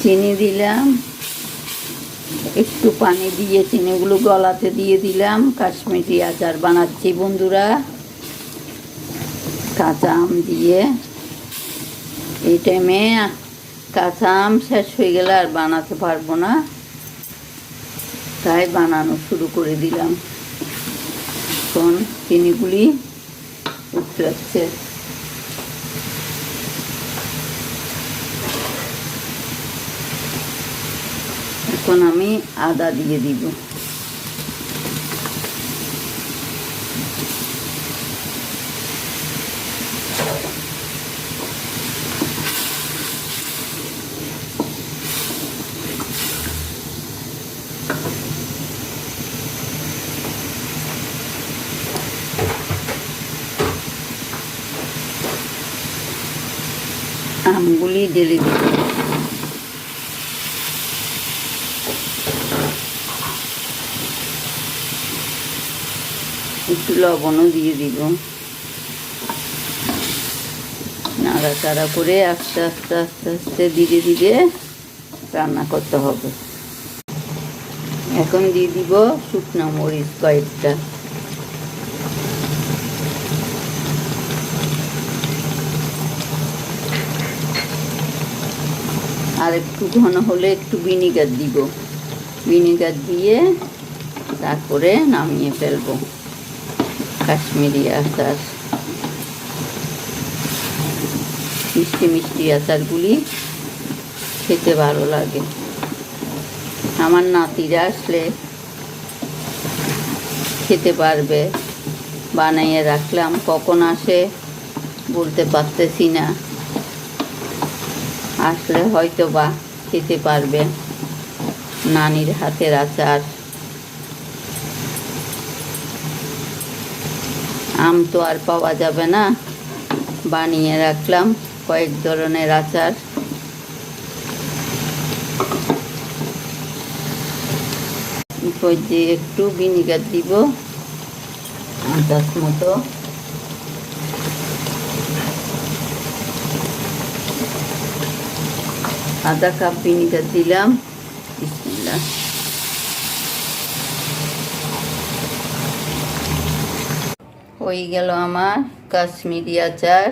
চিনি দিলাম, একটু পানি দিয়ে চিনিগুলো গলাতে দিয়ে দিলাম। কাশ্মীরি আচার বানাচ্ছি বন্ধুরা, কাঁচা আম দিয়ে। এই টাইমে কাঁচা আম শেষ হয়ে গেলে আর বানাতে পারবো না, তাই বানানো শুরু করে দিলাম। এখন চিনিগুলি উতরাচ্ছে। এখন আমি আদা দিয়ে দিব। আমগুলি ঢেলে দিব। একটু লবণও দিয়ে দিব। নাড়াচাড়া করে আস্তে আস্তে আস্তে আস্তে ধীরে ধীরে রান্না করতে হবে। এখন দিয়ে দিব শুকনো মরিচ কয়েকটা। আর একটু ঘন হলে একটু ভিনিগার দিব। ভিনিগার দিয়ে তারপরে নামিয়ে ফেলবো। কাশ্মীরি আচার, মিষ্টি মিষ্টি আচারগুলি খেতে ভালো লাগে। আমার নাতিরা আসলে খেতে পারবে। বানাইয়ে রাখলাম, কখন আসে বলতে পারতেছি না। আসলে হয়তো বা খেতে পারবে নানির হাতের আচার। আম তো আর পাওয়া যাবে না, বানিয়ে রাখলাম কয়েক ধরনের আচার। উপর দিয়ে একটু ভিনিগার দিব আন্দাজ মতো। আধা কাপ ভিনিগার দিলাম। বিসমিল্লাহ। হয়ে গেল আমার কাশ্মীরি আচার।